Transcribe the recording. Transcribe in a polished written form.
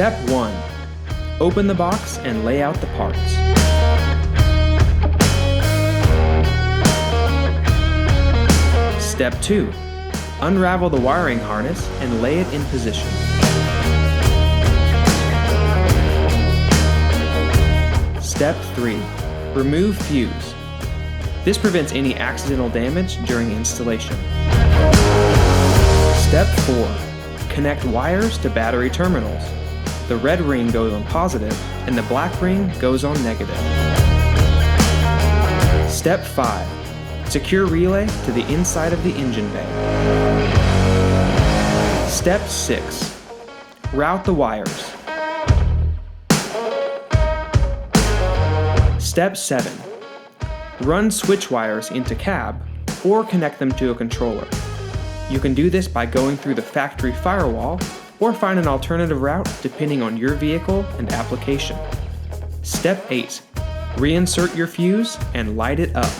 Step 1. Open the box and lay out the parts. Step 2. Unravel the wiring harness and lay it in position. Step 3. Remove fuse. This prevents any accidental damage during installation. Step 4. Connect wires to battery terminals. The red ring goes on positive and the black ring goes on negative. Step 5. Secure relay to the inside of the engine bay. Step 6. Route the wires. Step 7. Run switch wires into cab or connect them to a controller. You can do this by going through the factory firewall or find an alternative route depending on your vehicle and application. Step 8. Reinsert your fuse and light it up.